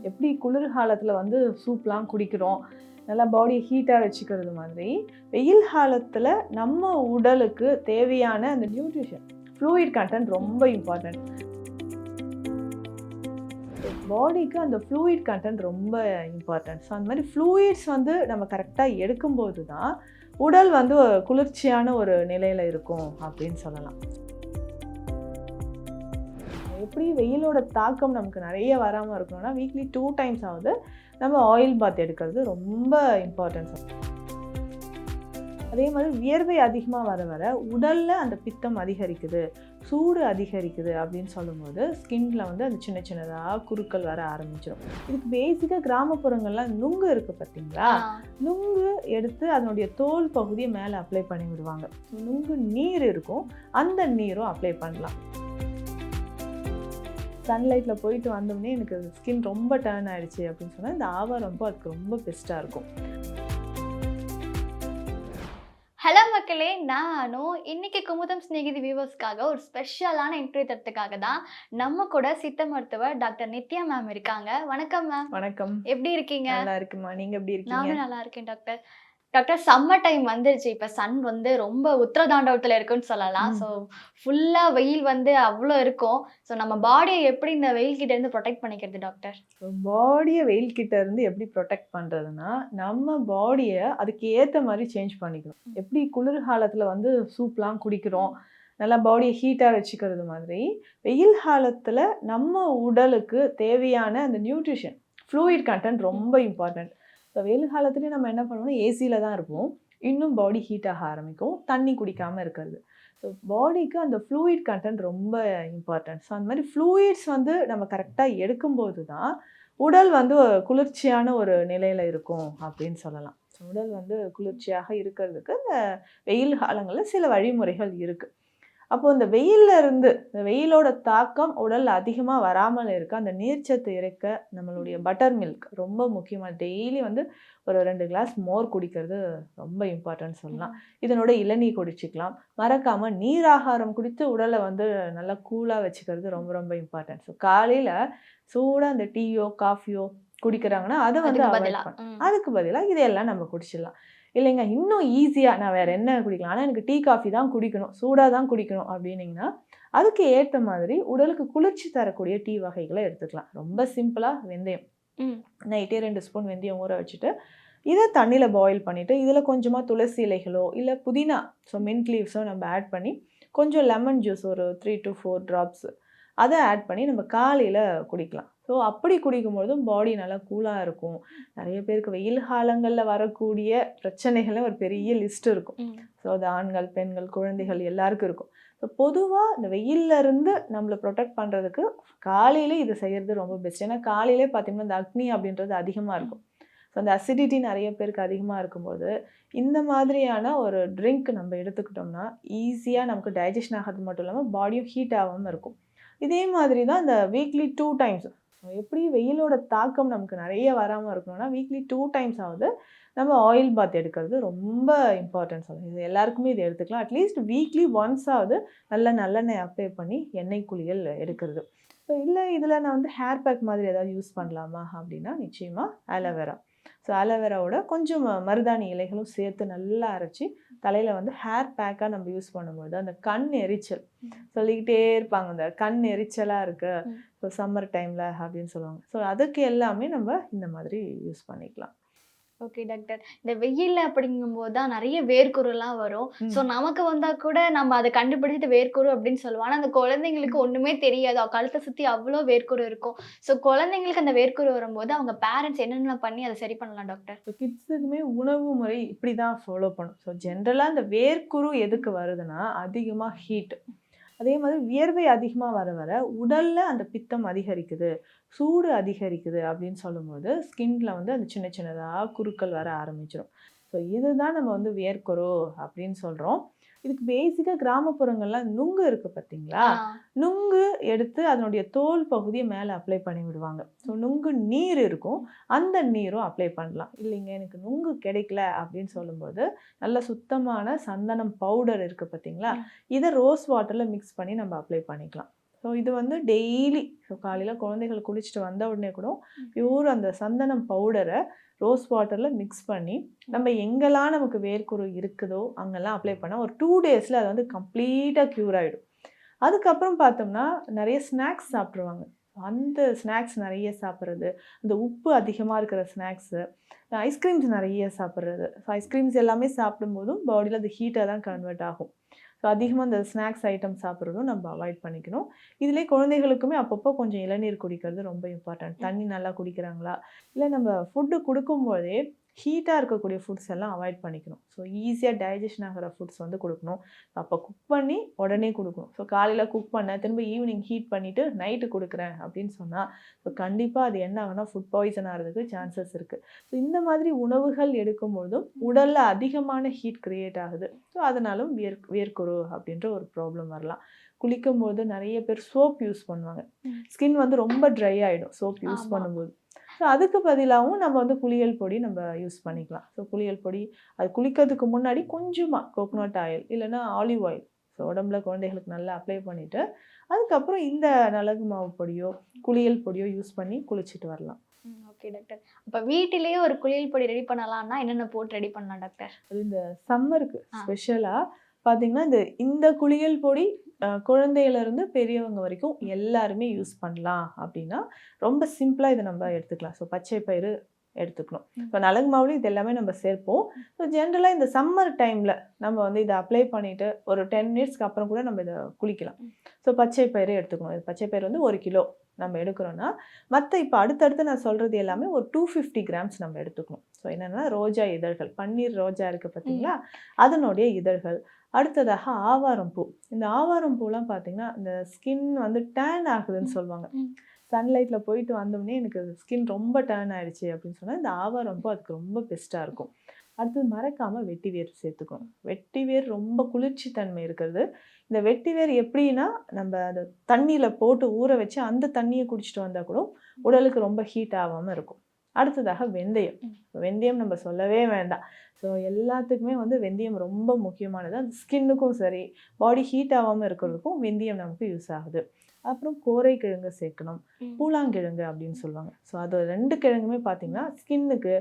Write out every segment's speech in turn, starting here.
எப்படி குளிர்காலத்தில் வந்து சூப்லாம் குடிக்கிறோம், நல்லா பாடியை ஹீட்டாக வச்சுக்கிறது மாதிரி வெயில் காலத்தில் நம்ம உடலுக்கு தேவையான அந்த நியூட்ரிஷன் ஃப்ளூயிட் கண்டென்ட் ரொம்ப இம்பார்ட்டன்ட். பாடிக்கு அந்த ஃப்ளூயிட் கண்டென்ட் ரொம்ப இம்பார்ட்டன்ட். ஸோ அந்த மாதிரி ஃப்ளூயிட்ஸ் வந்து நம்ம கரெக்டாக எடுக்கும்போது தான் உடல் வந்து குளிர்ச்சியான ஒரு நிலையில் இருக்கும் அப்படின்னு சொல்லலாம். எப்படி வெயிலோட தாக்கம் நமக்கு நிறைய வராமல் இருக்கணும்னா வீக்லி 2 times ஆகுது நம்ம ஆயில் பாத் எடுக்கிறது ரொம்ப இம்பார்ட்டன்ஸ். அதே மாதிரி வியர்வை அதிகமாக வர வர உடலில் அந்த பித்தம் அதிகரிக்குது, சூடு அதிகரிக்குது அப்படின்னு சொல்லும்போது ஸ்கின்ல வந்து அந்த சின்ன சின்னதாக குருக்கள் வர ஆரம்பிச்சிடும். இதுக்கு பேசிக்காக கிராமப்புறங்கள்லாம் நுங்கு இருக்குது பார்த்தீங்களா, நுங்கு எடுத்து அதனுடைய தோல் பகுதியை மேலே அப்ளை பண்ணி விடுவாங்க. நுங்கு நீர் இருக்கும், அந்த நீரும் அப்ளை பண்ணலாம். சன்லைட்டில் போயிட்டு வந்தோடனே எனக்கு ஸ்கின் ரொம்ப டர்ன் ஆகிடுச்சு அப்படின்னு சொன்னால் இந்த ஆவாரம்பூ அதுக்கு ரொம்ப பெஸ்ட்டாக இருக்கும். ஹலோ மக்களே, நானும் இன்னைக்கு குமுதம் ஸ்நேகிதி வியூவர்ஸ்க்காக ஒரு ஸ்பெஷலான இன்டர்வியூ தரத்துக்காக தான் நம்ம கூட சித்த மருத்துவர் டாக்டர் நித்யா மேம் இருக்காங்க. வணக்கம் மேம். வணக்கம். எப்படி இருக்கீங்க? நல்லா இருக்குமா, நீங்க எப்படி இருக்கீங்க? நானும் நல்லா இருக்கேன் டாக்டர். டாக்டர், சம்மர் டைம் வந்துருச்சு. இப்போ சன் வந்து ரொம்ப உத்திரதாண்டவத்தில் இருக்குன்னு சொல்லலாம். ஸோ ஃபுல்லாக வெயில் வந்து அவ்வளோ இருக்கும். ஸோ நம்ம பாடியை எப்படி இந்த வெயில் கிட்ட இருந்து ப்ரொடெக்ட் பண்ணிக்கிறது டாக்டர்? பாடியை வெயில் கிட்ட இருந்து எப்படி ப்ரொடெக்ட் பண்ணுறதுன்னா நம்ம பாடியை அதுக்கு ஏற்ற மாதிரி சேஞ்ச் பண்ணிக்கணும். எப்படி குளிர்காலத்தில் வந்து சூப்லாம் குடிக்கிறோம், நல்லா பாடியை ஹீட்டாக வச்சுக்கிறது மாதிரி வெயில் காலத்தில் நம்ம உடலுக்கு தேவையான அந்த நியூட்ரிஷன் ஃப்ளூயிட் கண்டென்ட் ரொம்ப இம்பார்ட்டன்ட். ஸோ வெயில் காலத்துலேயும் நம்ம என்ன பண்ணுவோம்னா ஏசியில் தான் இருப்போம், இன்னும் பாடி ஹீட்டாக ஆரம்பிக்கும், தண்ணி குடிக்காமல் இருக்கிறது. ஸோ பாடிக்கு அந்த ஃப்ளூயிட் கண்டென்ட் ரொம்ப இம்பார்ட்டன்ட். ஸோ அந்த மாதிரி ஃப்ளூயிட்ஸ் வந்து நம்ம கரெக்டாக எடுக்கும்போது தான் உடல் வந்து குளிர்ச்சியான ஒரு நிலையில் இருக்கும் அப்படின்னு சொல்லலாம். ஸோ உடல் வந்து குளிர்ச்சியாக இருக்கிறதுக்கு இந்த வெயில் காலங்களில் சில வழிமுறைகள் இருக்குது. அப்போது இந்த வெயிலிருந்து இந்த வெயிலோட தாக்கம் உடல் அதிகமாக வராமல் இருக்க அந்த நீர்ச்சத்து இருக்க நம்மளுடைய பட்டர் மில்க் ரொம்ப முக்கியமாக. டெய்லி வந்து ஒரு 2 கிளாஸ் மோர் குடிக்கிறது ரொம்ப இம்பார்ட்டன்ட் சொல்லலாம். இதனோட இளநீர் குடிச்சிக்கலாம். மறக்காமல் நீராகாரம் குடித்து உடலை வந்து நல்லா கூலாக வச்சுக்கிறது ரொம்ப ரொம்ப இம்பார்ட்டன்ட். ஸோ காலையில் சூடாக அந்த டீயோ காஃபியோ குடிக்கிறாங்கன்னா அதை வந்து அவாய்ட் பண்ணலாம். அதுக்கு பதிலாக இதையெல்லாம் நம்ம குடிச்சிடலாம். இல்லைங்க இன்னும் ஈஸியாக நான் வேறு என்ன குடிக்கலாம், ஆனால் எனக்கு டீ காஃபி தான் குடிக்கணும், சூடாக தான் குடிக்கணும் அப்படின்னிங்கன்னா அதுக்கு ஏற்ற மாதிரி உடலுக்கு குளிர்ச்சி தரக்கூடிய டீ வகைகளை எடுத்துக்கலாம். ரொம்ப சிம்பிளாக வெந்தயம், நைட்டே 2 ஸ்பூன் வெந்தயம் ஊற வச்சுட்டு இதை தண்ணியில் பாயில் பண்ணிவிட்டு இதில் கொஞ்சமாக துளசி இலைகளோ இல்லை புதினா, ஸோ மின்ட் லீவ்ஸோ நம்ம ஆட் பண்ணி கொஞ்சம் லெமன் ஜூஸ் ஒரு 3 to 4 drops அதை ஆட் பண்ணி நம்ம காலையில் குடிக்கலாம். ஸோ அப்படி குடிக்கும்பொழுதும் பாடி நல்லா கூலாக இருக்கும். நிறைய பேருக்கு வெயில் காலங்களில் வரக்கூடிய பிரச்சனைகளை ஒரு பெரிய லிஸ்ட் இருக்கும். ஸோ அது ஆண்கள் பெண்கள் குழந்தைகள் எல்லாருக்கும் இருக்கும். ஸோ பொதுவாக இந்த வெயிலிருந்து நம்மளை ப்ரொடெக்ட் பண்ணுறதுக்கு காலையில் இது செய்கிறது ரொம்ப பெஸ்ட். ஏன்னா காலையிலே பார்த்திங்கன்னா இந்த அக்னி அப்படின்றது அதிகமாக இருக்கும். ஸோ அந்த அசிடிட்டி நிறைய பேருக்கு அதிகமாக இருக்கும்போது இந்த மாதிரியான ஒரு ட்ரிங்க் நம்ம எடுத்துக்கிட்டோம்னா ஈஸியாக நமக்கு டைஜஷன் ஆகிறது மட்டும் இல்லாமல் பாடியும் ஹீட் ஆகாமல் இருக்கும். இதே மாதிரி தான் இந்த வீக்லி 2 times எப்படி வெயிலோட தாக்கம் நமக்கு நிறைய வராமல் இருக்கணும்னா வீக்லி 2 times ஆகுது நம்ம ஆயில் பாத் எடுக்கிறது ரொம்ப இம்பார்ட்டன்ட் சொல்லலாம். இது எல்லாருக்குமே இது எடுத்துக்கலாம். அட்லீஸ்ட் வீக்லி ஒன்ஸ் ஆகுது நல்லெண்ணெய் அப்ளை பண்ணி எண்ணெய் குளியல் எடுக்கிறது. ஸோ இல்லை இதில் நான் வந்து ஹேர் பேக் மாதிரி ஏதாவது யூஸ் பண்ணலாமா அப்படின்னா நிச்சயமாக ஆலோவேரா. ஸோ ஆலோவேராவோட கொஞ்சம் மருதாணி இலைகளும் சேர்த்து நல்லா அரைச்சி தலையில் வந்து ஹேர் பேக்காக நம்ம யூஸ் பண்ணும்போது அந்த கண் எரிச்சல் சொல்லிக்கிட்டே இருப்பாங்க, அந்த கண் எரிச்சலாக இருக்குது ஸோ சம்மர் டைமில் அப்படின்னு சொல்லுவாங்க. ஸோ அதுக்கு எல்லாமே நம்ம இந்த மாதிரி யூஸ் பண்ணிக்கலாம். ஓகே டாக்டர், இந்த வெயில் அப்படிங்கும்போது தான் நிறைய வேர்க்குருலாம் வரும். ஸோ நமக்கு வந்தால் கூட நம்ம அதை கண்டுபிடிச்சிட்டு வேர்க்குரு அப்படின்னு சொல்லுவோம். ஆனால் அந்த குழந்தைங்களுக்கு ஒன்றுமே தெரியாது, கழுத்தை சுற்றி அவ்வளோ வேர்க்குரு இருக்கும். ஸோ குழந்தைங்களுக்கு அந்த வேர்க்குரு வரும்போது அவங்க பேரண்ட்ஸ் என்னென்ன பண்ணி அதை சரி பண்ணலாம் டாக்டர்? ஸோ கிட்ஸுக்குமே உணவு முறை இப்படி தான் ஃபாலோ பண்ணும். ஸோ ஜென்ரலாக இந்த வேர்க்குரு எதுக்கு வருதுன்னா அதிகமாக ஹீட், அதே மாதிரி வியர்வை அதிகமாக வர வர உடலில் அந்த பித்தம் அதிகரிக்குது, சூடு அதிகரிக்குது அப்படின்னு சொல்லும்போது ஸ்கின்ல வந்து அந்த சின்ன சின்னதாக குருக்கள் வர ஆரம்பிச்சிடும். ஸோ இதுதான் நம்ம வந்து வேர்க்குரு அப்படின்னு சொல்கிறோம். இதுக்கு பேசிக்காக கிராமப்புறங்கள்லாம் நுங்கு இருக்குது பார்த்தீங்களா, நுங்கு எடுத்து அதனுடைய தோல் பகுதியை மேலே அப்ளை பண்ணி விடுவாங்க. ஸோ நுங்கு நீர் இருக்கும், அந்த நீரும் அப்ளை பண்ணலாம். இல்லைங்க எனக்கு நுங்கு கிடைக்கல அப்படின்னு சொல்லும்போது நல்ல சுத்தமான சந்தனம் பவுடர் இருக்குது பார்த்தீங்களா, இதை ரோஸ் வாட்டரில் மிக்ஸ் பண்ணி நம்ம அப்ளை பண்ணிக்கலாம். ஸோ இது வந்து டெய்லி, ஸோ காலையில் குழந்தைகள் குளிச்சுட்டு வந்த உடனே கூட பியூர் அந்த சந்தனம் பவுடரை ரோஸ் வாட்டரில் மிக்ஸ் பண்ணி நம்ம எங்கெல்லாம் நமக்கு வேர்க்குரு இருக்குதோ அங்கெல்லாம் அப்ளை பண்ணால் ஒரு 2 டேஸில் அது வந்து கம்ப்ளீட்டாக க்யூர் ஆகிடும். அதுக்கப்புறம் பார்த்தோம்னா நிறைய ஸ்நாக்ஸ் சாப்பிட்ருவாங்க. அந்த ஸ்நாக்ஸ் நிறைய சாப்பிட்றது, அந்த உப்பு அதிகமாக இருக்கிற ஸ்நாக்ஸு, ஐஸ்கிரீம்ஸ் நிறைய சாப்பிட்றது. ஸோ ஐஸ்கிரீம்ஸ் எல்லாமே சாப்பிடும்போதும் பாடியில் அது ஹீட்டாக தான் கன்வெர்ட் ஆகும். ஸோ அதிகமாக அந்த ஸ்நாக்ஸ் ஐட்டம் சாப்பிட்றதும் நம்ம அவாய்ட் பண்ணிக்கணும். இதிலே குழந்தைகளுக்குமே அப்பப்போ கொஞ்சம் இளநீர் குடிக்கிறது ரொம்ப இம்பார்ட்டன்ட். தண்ணி நல்லா குடிக்கிறாங்களா, இல்லை நம்ம ஃபுட்டு கொடுக்கும்போதே ஹீட்டாக இருக்கக்கூடிய ஃபுட்ஸ் எல்லாம் அவாய்ட் பண்ணிக்கணும். ஸோ ஈஸியாக டைஜஷன் ஆகிற ஃபுட்ஸ் வந்து கொடுக்கணும். அப்போ குக் பண்ணி உடனே கொடுக்கணும். ஸோ காலையில் குக் பண்ண திரும்ப ஈவினிங் ஹீட் பண்ணிவிட்டு நைட்டு கொடுக்குறேன் அப்படின்னு சொன்னால் ஸோ கண்டிப்பாக அது என்ன ஆகுனா ஃபுட் பாய்சன் ஆகிறதுக்கு சான்சஸ் இருக்குது. ஸோ இந்த மாதிரி உணவுகள் எடுக்கும்போதும் உடலில் அதிகமான ஹீட் க்ரியேட் ஆகுது. ஸோ அதனாலும் வேர்க்குரு அப்படின்ற ஒரு ப்ராப்ளம் வரலாம். குளிக்கும் போது நிறைய பேர் சோப் யூஸ் பண்ணுவாங்க. ஸ்கின் வந்து ரொம்ப ட்ரை ஆகிடும் சோப் யூஸ் பண்ணும்போது. ஸோ அதுக்கு பதிலாகவும் நம்ம வந்து குளியல் பொடி நம்ம யூஸ் பண்ணிக்கலாம். ஸோ குளியல் பொடி அது குளிக்கிறதுக்கு முன்னாடி கொஞ்சமாக கோகோனட் ஆயில் இல்லைன்னா ஆலிவ் ஆயில் ஸோ உடம்புல குழந்தைகளுக்கு நல்லா அப்ளை பண்ணிவிட்டு அதுக்கப்புறம் இந்த மிளகு மாவு பொடியோ குளியல் பொடியோ யூஸ் பண்ணி குளிச்சுட்டு வரலாம். Okay doctor. அப்போ வீட்டிலேயே ஒரு குளியல் பொடி ரெடி பண்ணலாம்னா என்னென்ன போட்டு ரெடி பண்ணலாம் டாக்டர்? அது இந்த சம்மருக்கு ஸ்பெஷலாக பார்த்தீங்கன்னா இந்த குளியல் பொடி குழந்தையிலேருந்து பெரியவங்க வரைக்கும் எல்லாருமே யூஸ் பண்ணலாம். அப்படின்னா ரொம்ப சிம்பிளாக இதை நம்ம எடுத்துக்கலாம். ஸோ பச்சை பயிறு எடுத்துக்கணும். ஸோ மிளகு மாவுலையும் இது எல்லாமே நம்ம சேர்ப்போம். ஸோ ஜென்ரலாக இந்த சம்மர் டைமில் நம்ம வந்து இதை அப்ளை பண்ணிவிட்டு ஒரு 10 மினிட்ஸ்க்கு அப்புறம் கூட நம்ம இதை குளிக்கலாம். ஸோ பச்சை பயிறு எடுத்துக்கணும். இது பச்சை பயிறு வந்து 1 கிலோ நம்ம எடுக்கிறோன்னா மற்ற இப்போ அடுத்தடுத்து நான் சொல்கிறது எல்லாமே ஒரு 250 கிராம்ஸ் நம்ம எடுத்துக்கணும். ஸோ என்னென்னா ரோஜா இதழ்கள், பன்னீர் ரோஜா இருக்குது பார்த்தீங்களா, அதனுடைய இதழ்கள். அடுத்ததாக ஆவாரம் பூ. இந்த ஆவாரம் பூலாம் பார்த்தீங்கன்னா இந்த ஸ்கின் வந்து டேன் ஆகுதுன்னு சொல்லுவாங்க. சன்லைட்டில் போயிட்டு வந்தோடனே எனக்கு ஸ்கின் ரொம்ப டேர்ன் ஆகிடுச்சு அப்படின்னு சொன்னால் இந்த ஆவாரம் பூ அதுக்கு ரொம்ப பெஸ்ட்டாக இருக்கும். அடுத்தது மறக்காமல் வெட்டிவேர் சேர்த்துக்கணும். வெட்டிவேர் ரொம்ப குளிர்ச்சி தன்மை இருக்கிறது. இந்த வெட்டிவேர் எப்படின்னா நம்ம அதை தண்ணியில் போட்டு ஊற வச்சு அந்த தண்ணியை குடிச்சிட்டு வந்தால் கூட உடலுக்கு ரொம்ப ஹீட் ஆகாமல் இருக்கும். அடுத்ததாக வெந்தயம். வெந்தயம் நம்ம சொல்லவே வேண்டாம். ஸோ எல்லாத்துக்குமே வந்து வெந்தயம் ரொம்ப முக்கியமானது. அந்த ஸ்கின்னுக்கும் சரி பாடி ஹீட் ஆகாமல் இருக்கிறதுக்கும் வெந்தயம் நமக்கு யூஸ் ஆகுது. அப்புறம் கோரைக்கிழங்கு சேர்க்கணும், பூலாங்கிழங்கு அப்படின்னு சொல்லுவாங்க. ஸோ அது 2 கிழங்குமே பார்த்திங்கன்னா ஸ்கின்னுக்கு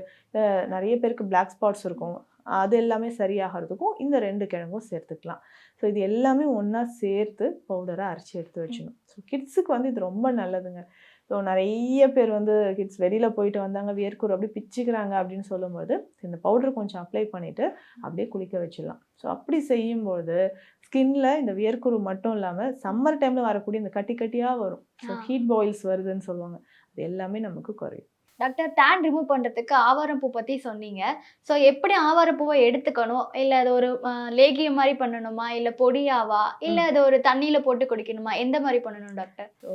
நிறைய பேருக்கு பிளாக் ஸ்பாட்ஸ் இருக்கும், அது எல்லாமே சரியாகிறதுக்கும் இந்த 2 கிழங்கும் சேர்த்துக்கலாம். ஸோ இது எல்லாமே ஒன்றா சேர்த்து பவுடரை அரைச்சி எடுத்து வச்சிடணும். ஸோ கிட்ஸுக்கு வந்து இது ரொம்ப நல்லதுங்க. ஸோ நிறைய பேர் வந்து கிட்ஸ் வெளியில் போயிட்டு வந்தாங்க வேர்க்குரு அப்படியே பிச்சுக்கிறாங்க அப்படின்னு சொல்லும்போது இந்த பவுடர் கொஞ்சம் அப்ளை பண்ணிவிட்டு அப்படியே குளிக்க வச்சிடலாம். ஸோ அப்படி செய்யும்போது ஸ்கின்ல இந்த வேர்க்குரு மட்டும் இல்லாமல் சம்மர் டைமில் வரக்கூடிய இந்த கட்டி கட்டியாக வரும். ஸோ ஹீட் பாயில்ஸ் வருதுன்னு சொல்லுவாங்க, அது எல்லாமே நமக்கு குறையும். டாக்டர், டேன் ரிமூவ் பண்ணுறதுக்கு ஆவாரம் பூ பற்றி சொன்னீங்க. ஸோ எப்படி ஆவாரம் பூவை எடுத்துக்கணும்? இல்லை அது ஒரு லேகியம் மாதிரி பண்ணணுமா, இல்லை பொடியாவா, இல்லை அது ஒரு தண்ணியில் போட்டு குடிக்கணுமா, எந்த மாதிரி பண்ணணும் டாக்டர்? ஸோ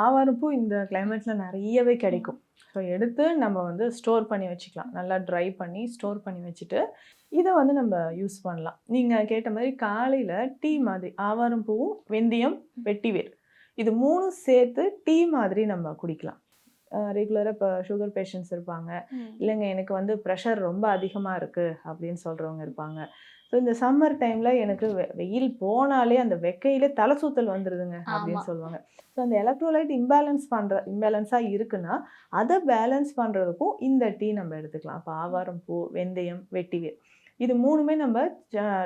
ஆவாரம் பூ இந்த கிளைமேட்டில் நிறையவே கிடைக்கும். ஸோ எடுத்து நம்ம வந்து ஸ்டோர் பண்ணி வச்சுக்கலாம். நல்லா ட்ரை பண்ணி ஸ்டோர் பண்ணி வச்சுட்டு இதை வந்து நம்ம யூஸ் பண்ணலாம். நீங்கள் கேட்ட மாதிரி காலையில் டீ மாதிரி ஆவாரம் பூவும் வெந்தயம் வெட்டிவேர் இது 3 சேர்த்து டீ மாதிரி நம்ம குடிக்கலாம். ரெகுலராக இப்போ சுகர் பேஷண்ட்ஸ் இருப்பாங்க, இல்லைங்க எனக்கு வந்து ப்ரெஷர் ரொம்ப அதிகமாக இருக்குது அப்படின்னு சொல்கிறவங்க இருப்பாங்க. ஸோ இந்த சம்மர் டைமில் எனக்கு வெயில் போனாலே அந்த வெக்கையிலே தலை சுத்தல் வந்துடுதுங்க அப்படின்னு சொல்லுவாங்க. ஸோ அந்த எலக்ட்ரோலைட் இம்பேலன்ஸாக இருக்குன்னா அதை பேலன்ஸ் பண்ணுறதுக்கும் இந்த டீ நம்ம எடுத்துக்கலாம். அப்போ ஆவாரம் பூ, வெந்தயம், வெட்டிவேர் இது 3மே நம்ம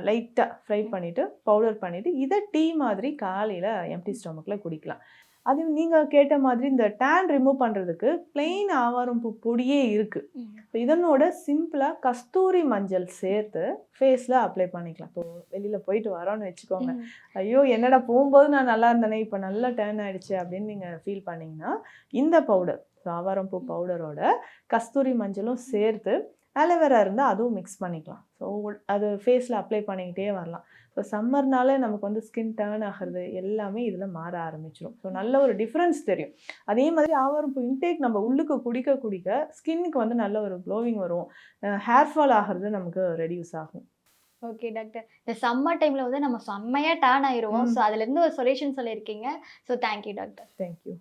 லைட்டாக ஃப்ரை பண்ணிவிட்டு பவுடர் பண்ணிவிட்டு இதை டீ மாதிரி காலையில் எம்டி ஸ்டொமக்கில் குடிக்கலாம். அது நீங்கள் கேட்ட மாதிரி இந்த டேன் ரிமூவ் பண்ணுறதுக்கு பிளெயின் ஆவாரம் பூ பொடியே இருக்குது. ஸோ இதனோட சிம்பிளாக கஸ்தூரி மஞ்சள் சேர்த்து ஃபேஸில் அப்ளை பண்ணிக்கலாம். இப்போ வெளியில் போயிட்டு வரோன்னு வச்சுக்கோங்க, ஐயோ என்னடா போகும்போது நான் நல்லா இருந்தேனே இப்போ நல்லா டேன் ஆகிடுச்சு அப்படின்னு நீங்கள் ஃபீல் பண்ணிங்கன்னா இந்த பவுடர், ஸோ ஆவாரம் பூ பவுடரோட கஸ்தூரி மஞ்சளும் சேர்த்து ஆலோவேரா இருந்தால் அதுவும் மிக்ஸ் பண்ணிக்கலாம். ஸோ அது ஃபேஸில் அப்ளை பண்ணிக்கிட்டே வரலாம். ஸோ சம்மர்னால நமக்கு வந்து ஸ்கின் டர்ன் ஆகிறது எல்லாமே இதில் மாற ஆரம்பிச்சிடும். ஸோ நல்ல ஒரு டிஃப்ரென்ஸ் தெரியும். அதே மாதிரி ஆவாரம் பூ இன்டேக் நம்ம உள்ளுக்கு குடிக்க குடிக்க ஸ்கின்னுக்கு வந்து நல்ல ஒரு க்ளோவிங் வரும், ஹேர் ஃபால் ஆகிறது நமக்கு ரெடியூஸ் ஆகும். ஓகே டாக்டர், இந்த சம்மர் டைமில் வந்து நம்ம செம்மையாக டேன் ஆயிடுவோம். ஸோ அதுலேருந்து ஒரு சொல்யூஷன் சொல்லியிருக்கீங்க. So thank you doctor. தேங்க்யூ.